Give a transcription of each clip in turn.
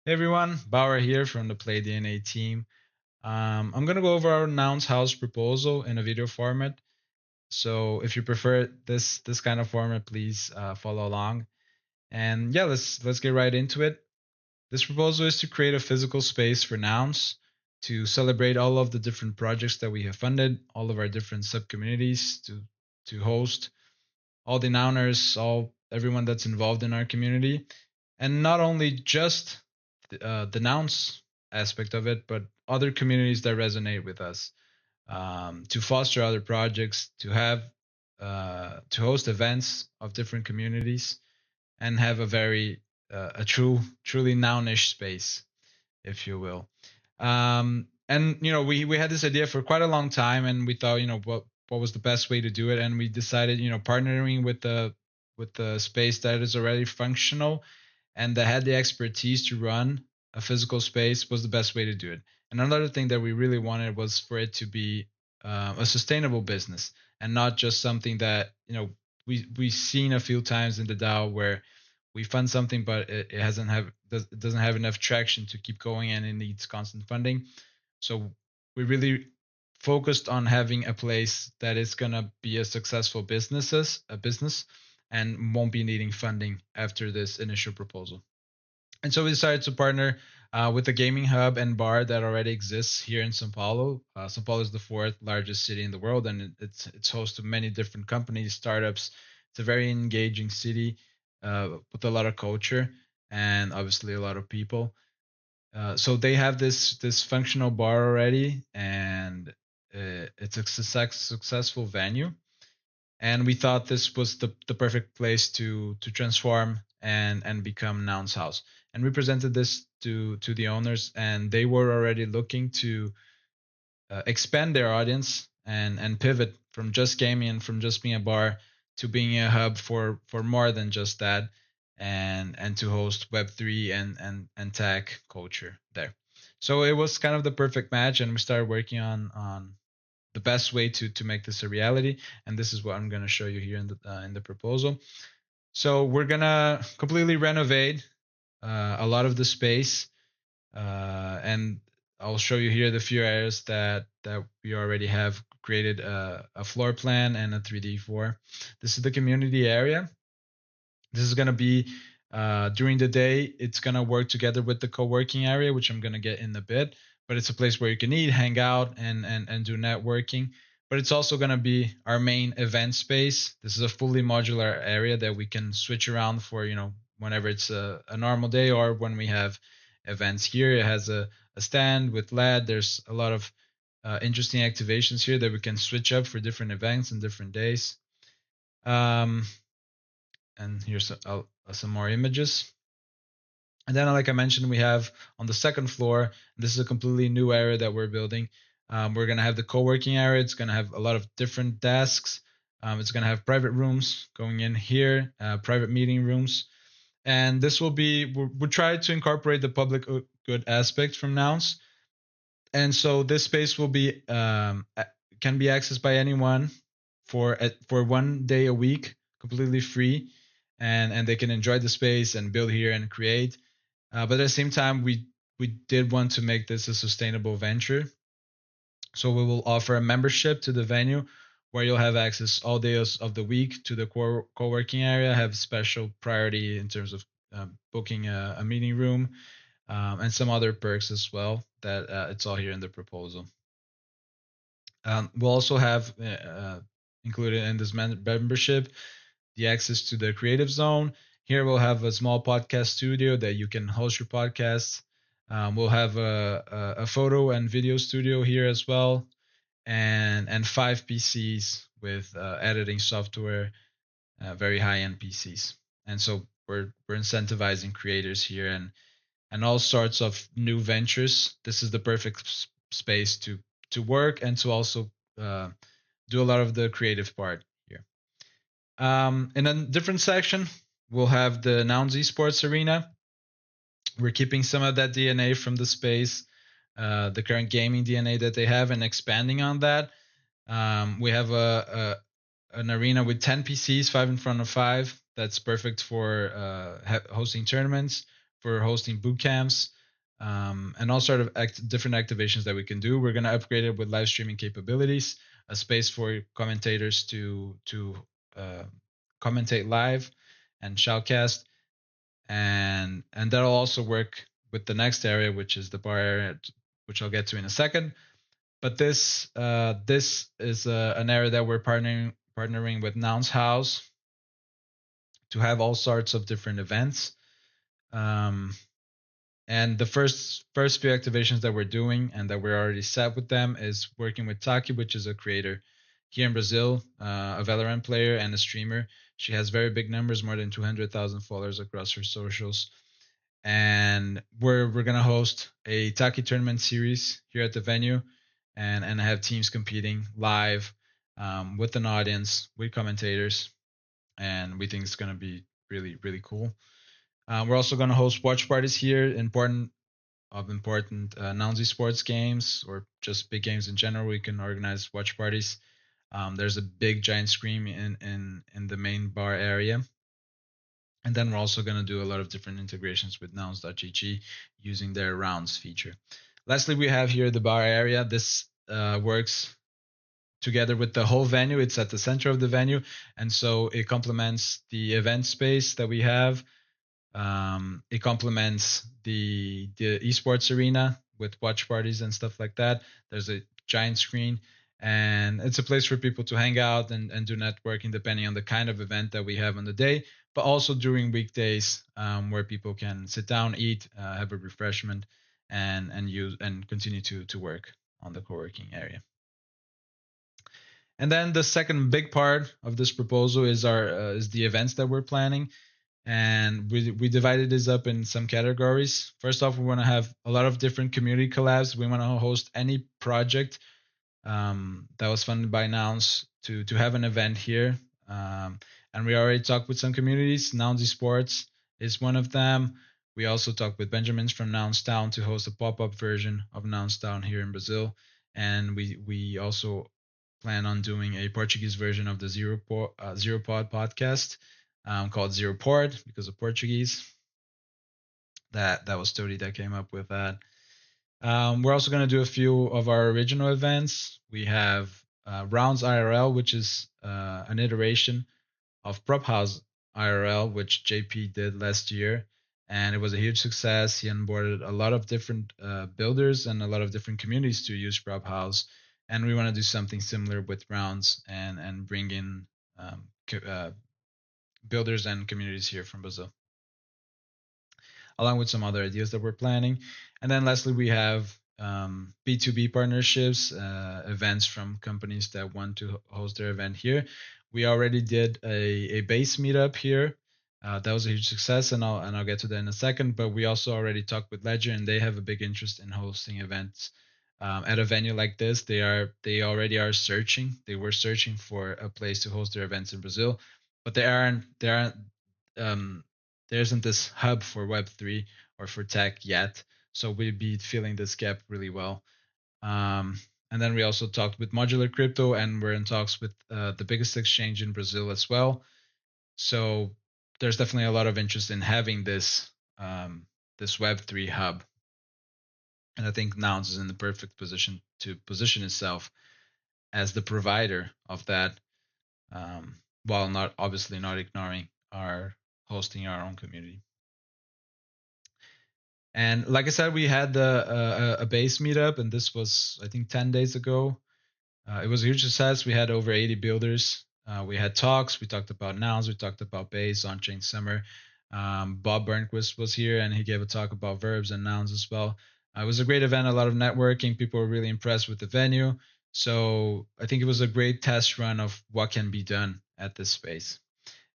Hey everyone, Bauer here from the Play DNA team. I'm gonna go over our Nouns House proposal in a video format. So if you prefer this kind of format, please follow along. And yeah, let's get right into it. This proposal is to create a physical space for Nouns to celebrate all of the different projects that we have funded, all of our different sub communities to host all the Nouners, all everyone that's involved in our community, and not only just the nouns aspect of it, but other communities that resonate with us, to foster other projects, to have to host events of different communities, and have a very a truly nounish space, if you will. And we had this idea for quite a long time, and we thought what was the best way to do it, and we decided partnering with the space that is already functional and that had the expertise to run a physical space was the best way to do it. And another thing that we really wanted was for it to be a sustainable business and not just something that we've seen a few times in the DAO where we fund something but it hasn't have it doesn't have enough traction to keep going and it needs constant funding. So we really focused on having a place that is gonna be a business, and won't be needing funding after this initial proposal. And so we decided to partner with a gaming hub and bar that already exists here in Sao Paulo. Sao Paulo is the fourth largest city in the world, and it's host to many different companies, startups. It's a very engaging city with a lot of culture and obviously a lot of people. So they have this functional bar already, and it's a successful venue. And we thought this was the perfect place to transform and become Nouns House. And we presented this to the owners, and they were already looking to expand their audience and pivot from just gaming and from just being a bar to being a hub for more than just that, and to host Web3 and tech culture there. So it was kind of the perfect match, and we started working on the best way to make this a reality. And this is what I'm going to show you here in the proposal. So we're going to completely renovate a lot of the space, and I'll show you here the few areas that we already have created a floor plan and a 3D for. This is the community area. This is going to be during the day. It's going to work together with the co-working area, which I'm going to get in a bit. But it's a place where you can eat, hang out, and do networking. But it's also going to be our main event space. This is a fully modular area that we can switch around for whenever it's a normal day or when we have events here. It has a stand with LED. There's a lot of interesting activations here that we can switch up for different events and different days. Um, and here's some more images. And then, like I mentioned, we have on the second floor, this is a completely new area that we're building. We're going to have the co-working area. It's going to have a lot of different desks. It's going to have private rooms going in here, private meeting rooms. And this will be, we'll try to incorporate the public good aspect from Nouns. And so this space will be, can be accessed by anyone for 1 day a week, completely free, and they can enjoy the space and build here and create. But at the same time, we did want to make this a sustainable venture. So we will offer a membership to the venue where you'll have access all days of the week to the co-working area, have special priority in terms of booking a meeting room, and some other perks as well that it's all here in the proposal. We'll also have included in this membership the access to the creative zone. Here we'll have a small podcast studio that you can host your podcasts. We'll have a photo and video studio here as well, and 5 PCs with editing software, very high end PCs. And so we're incentivizing creators here and all sorts of new ventures. This is the perfect space to work and to also do a lot of the creative part here. In a different section, we'll have the Nouns Esports Arena. We're keeping some of that DNA from the space, the current gaming DNA that they have, and expanding on that. We have an arena with 10 PCs, 5 in front of 5. That's perfect for hosting tournaments, for hosting boot camps, and all sort of different activations that we can do. We're going to upgrade it with live streaming capabilities, a space for commentators to uh, commentate live and shoutcast, and that'll also work with the next area, which is the bar area, which I'll get to in a second. But this is an area that we're partnering with Nouns House to have all sorts of different events. Um, and the first few activations that we're doing and that we're already set with them is working with Taki, which is a creator here in Brazil, a Valorant player and a streamer. She has very big numbers, more than 200,000 followers across her socials. And we're gonna host a Taki tournament series here at the venue, and have teams competing live, with an audience, with commentators, and we think it's gonna be really cool. We're also gonna host watch parties here, important Nouns sports games or just big games in general. We can organize watch parties. There's a big giant screen in the main bar area. And then we're also going to do a lot of different integrations with nouns.gg using their rounds feature. Lastly, we have here the bar area. This works together with the whole venue. It's at the center of the venue. And so it complements the event space that we have. It complements the esports arena with watch parties and stuff like that. There's a giant screen, and it's a place for people to hang out and do networking depending on the kind of event that we have on the day, but also during weekdays, where people can sit down, eat, have a refreshment, and use and continue to work on the co-working area. And then the second big part of this proposal is the events that we're planning, and we divided this up in some categories. First off, we want to have a lot of different community collabs. We want to host any project that was funded by Nouns to have an event here. And we already talked with some communities. Nouns Esports is one of them. We also talked with Benjamins from Nouns Town to host a pop-up version of Nouns Town here in Brazil. And we also plan on doing a Portuguese version of the Zero Pod podcast, called Zero Port because of Portuguese. That was Tody that came up with that. We're also going to do a few of our original events. We have Rounds IRL, which is an iteration of Prop House IRL, which JP did last year, and it was a huge success. He onboarded a lot of different builders and a lot of different communities to use Prop House, and we want to do something similar with Rounds and bring in builders and communities here from Brazil, along with some other ideas that we're planning. And then lastly, we have B2B partnerships, events from companies that want to host their event here. We already did a base meetup here. That was a huge success, and I'll get to that in a second. But we also already talked with Ledger, and they have a big interest in hosting events at a venue like this. They already are searching. They were searching for a place to host their events in Brazil, but there aren't um, there isn't this hub for Web3 or for tech yet. So we'd be filling this gap really well. Um, and then we also talked with Modular Crypto, and we're in talks with the biggest exchange in Brazil as well. So there's definitely a lot of interest in having this Web3 hub. And I think Nouns is in the perfect position to position itself as the provider of that, while not obviously not ignoring our hosting our own community. And like I said, we had a base meetup, and this was I think 10 days ago. It was a huge success. We had over 80 builders. We had talks. We talked about nouns. We talked about base, on-chain summer. Bob Burnquist was here, and he gave a talk about verbs and nouns as well. It was a great event. A lot of networking. People were really impressed with the venue. So I think it was a great test run of what can be done at this space.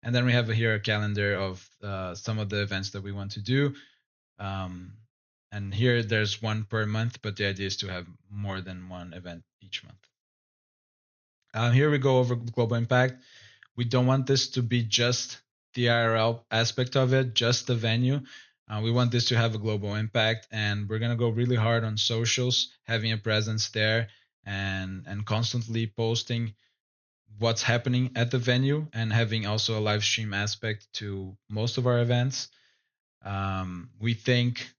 And then we have here a calendar of some of the events that we want to do. Um, and here there's one per month, but the idea is to have more than one event each month. Here we go over global impact. We don't want this to be just the IRL aspect of it, just the venue. We want this to have a global impact, and we're gonna go really hard on socials, having a presence there, and constantly posting what's happening at the venue, and having also a live stream aspect to most of our events. We think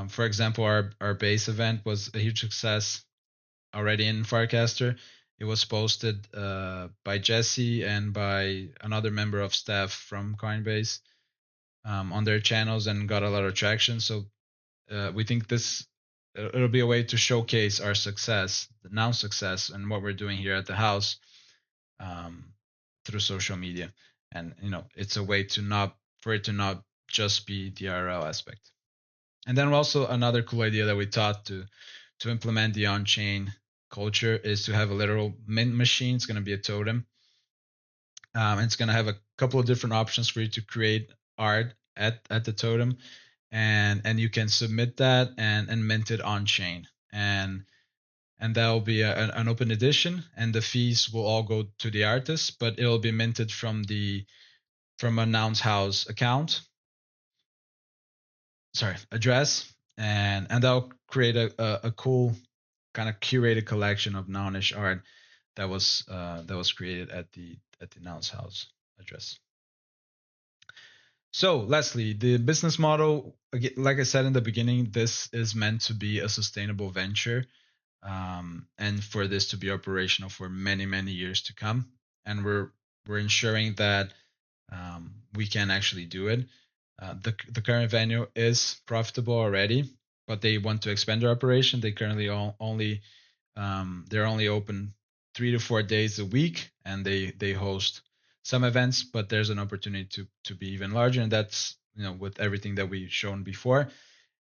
For example, our base event was a huge success already in Farcaster. It was posted by Jesse and by another member of staff from Coinbase on their channels and got a lot of traction. So we think this it'll be a way to showcase our success, the now success, and what we're doing here at the house um, through social media. And it's a way to not for it to not just be the IRL aspect. And then also another cool idea that we thought to implement the on-chain culture is to have a literal mint machine. It's going to be a totem. It's going to have a couple of different options for you to create art at the totem, and you can submit that and mint it on chain, and that will be an open edition, and the fees will all go to the artist, but it will be minted from a Nouns House account, sorry, address, and that'll create a cool kind of curated collection of Nounish art that was created at the Nouns House address. So, Leslie, the business model, like I said in the beginning, this is meant to be a sustainable venture, and for this to be operational for many, many years to come. And we're ensuring that we can actually do it. The current venue is profitable already, but they want to expand their operation. They currently only they're only open 3 to 4 days a week, and they host some events, but there's an opportunity to be even larger, and that's with everything that we've shown before,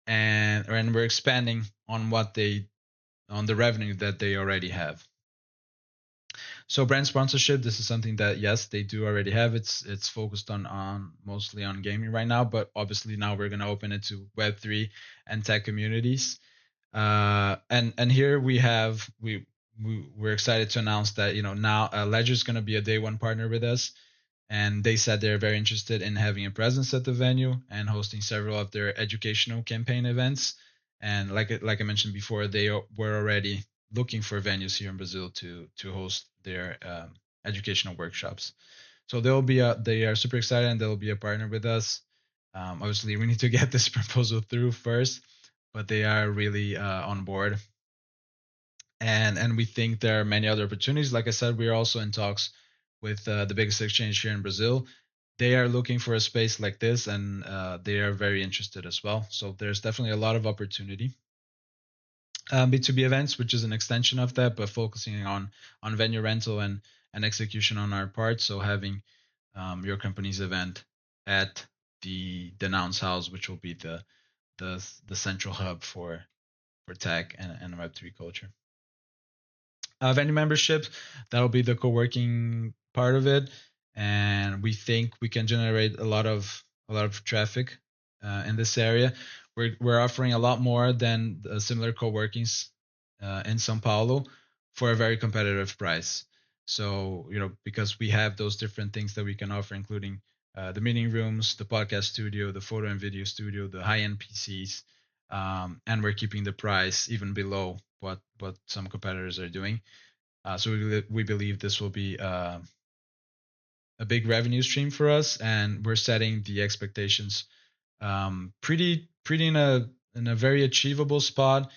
and we're expanding on what they on the revenue that they already have. So brand sponsorship, this is something that yes, they do already have. It's focused on mostly on gaming right now, but obviously now we're gonna open it to Web3 and tech communities. And here we're excited to announce that now Ledger is gonna be a day one partner with us, and they said they're very interested in having a presence at the venue and hosting several of their educational campaign events. And like I mentioned before, they were already looking for venues here in Brazil to host their educational workshops. So they are super excited, and they'll be a partner with us. Obviously, we need to get this proposal through first, but they are really on board, and we think there are many other opportunities. Like I said, we are also in talks with the biggest exchange here in Brazil. They are looking for a space like this, and they are very interested as well. So there's definitely a lot of opportunity. B2B events, which is an extension of that, but focusing on venue rental and execution on our part. So having your company's event at the Nouns House, which will be the central hub for tech and Web3 culture. Venue memberships, that'll be the co-working part of it, and we think we can generate a lot of traffic in this area. We're offering a lot more than the similar co-workings in São Paulo for a very competitive price. So because we have those different things that we can offer, including the meeting rooms, the podcast studio, the photo and video studio, the high-end PCs, and we're keeping the price even below what some competitors are doing. So we believe this will be a big revenue stream for us, and we're setting the expectations pretty in a very achievable spot,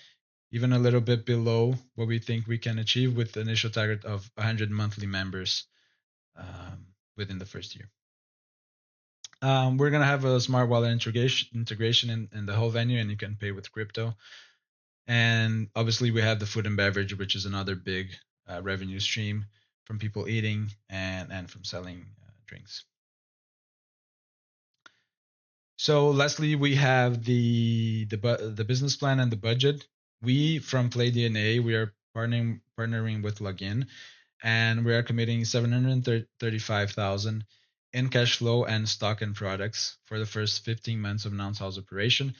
even a little bit below what we think we can achieve with the initial target of 100 monthly members within the first year. We're gonna have a smart wallet integration in the whole venue, and you can pay with crypto. And obviously, we have the food and beverage, which is another big revenue stream from people eating and from selling drinks. So, Leslie, we have the business plan and the budget. We from Play DNA, we are partnering with Login, and we are committing 735,000 in cash flow and stock and products for the first 15 months of Nouns House operation.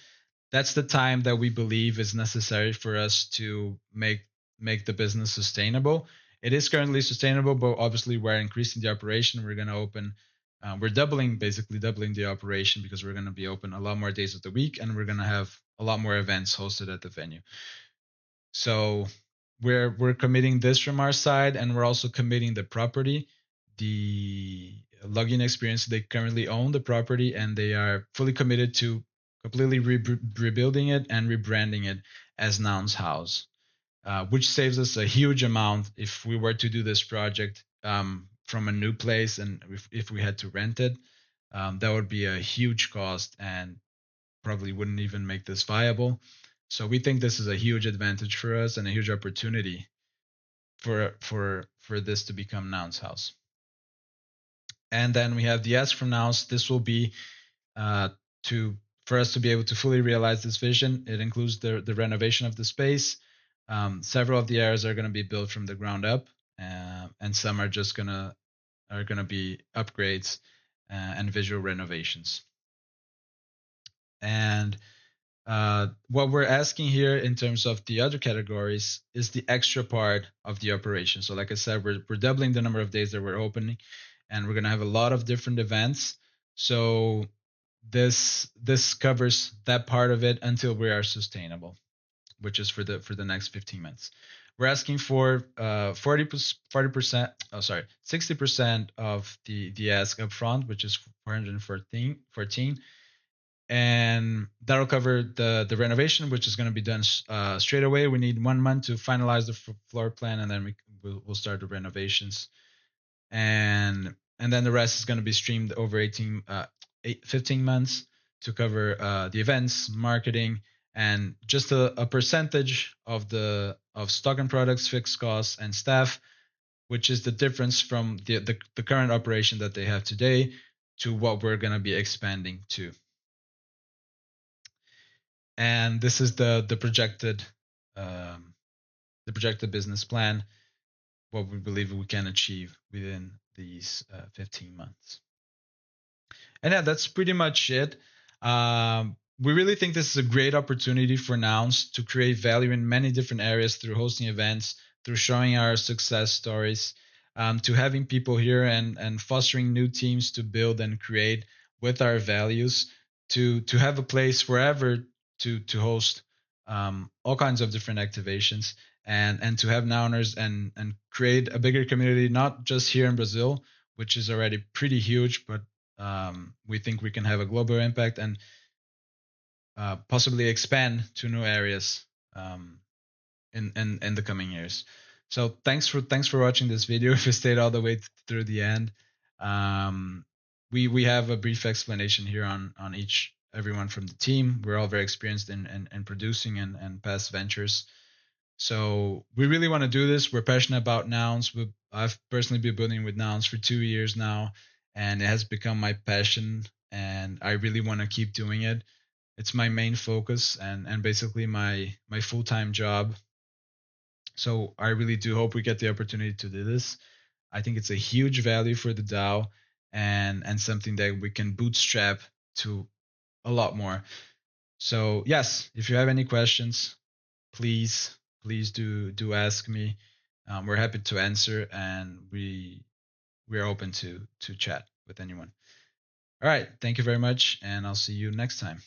That's the time that we believe is necessary for us to make the business sustainable. It is currently sustainable, but obviously we're increasing the operation. We're going to open, we're basically doubling the operation, because we're going to be open a lot more days of the week, and we're going to have a lot more events hosted at the venue. So we're committing this from our side, and we're also committing the property, the login experience. They currently own the property, and they are fully committed to completely rebuilding it and rebranding it as Nouns House, which saves us a huge amount if we were to do this project from a new place, and if we had to rent it, that would be a huge cost and probably wouldn't even make this viable. So we think this is a huge advantage for us and a huge opportunity for this to become Nouns House. And then we have the S from Nouns. This will be uh, to for us to be able to fully realize this vision. It includes the renovation of the space. Several of the areas are going to be built from the ground up, and some are gonna be upgrades and visual renovations. And what we're asking here in terms of the other categories is the extra part of the operation. So, like I said, we're doubling the number of days that we're opening, and we're gonna have a lot of different events. So this covers that part of it until we are sustainable, which is for the next 15 months. We're asking for 40%, oh sorry, 60% of the ask upfront, which is 414, and that'll cover the renovation, which is going to be done straight away. We need 1 month to finalize the floor plan, and then we'll start the renovations, and then the rest is going to be streamed over 15 months to cover the events, marketing, and just a percentage of stock and products, fixed costs, and staff, which is the difference from the current operation that they have today to what we're going to be expanding to. And this is um, the projected business plan, what we believe we can achieve within these 15 months. And yeah, that's pretty much it. We really think this is a great opportunity for Nouns to create value in many different areas through hosting events, through showing our success stories, to having people here and fostering new teams to build and create with our values, to have a place wherever to host all kinds of different activations, and to have Nouners and create a bigger community, not just here in Brazil, which is already pretty huge, but we think we can have a global impact and possibly expand to new areas in the coming years. So thanks for watching this video. If you stayed all the way through the end, we have a brief explanation here on each everyone from the team. We're all very experienced in producing and past ventures. So we really want to do this. We're passionate about Nouns. I've personally been building with Nouns for 2 years now, and it has become my passion. And I really want to keep doing it. It's my main focus and basically my full time job. So I really do hope we get the opportunity to do this. I think it's a huge value for the DAO and something that we can bootstrap to a lot more. So yes, if you have any questions, please do ask me. We're happy to answer, and we're open to chat with anyone. All right, thank you very much, and I'll see you next time.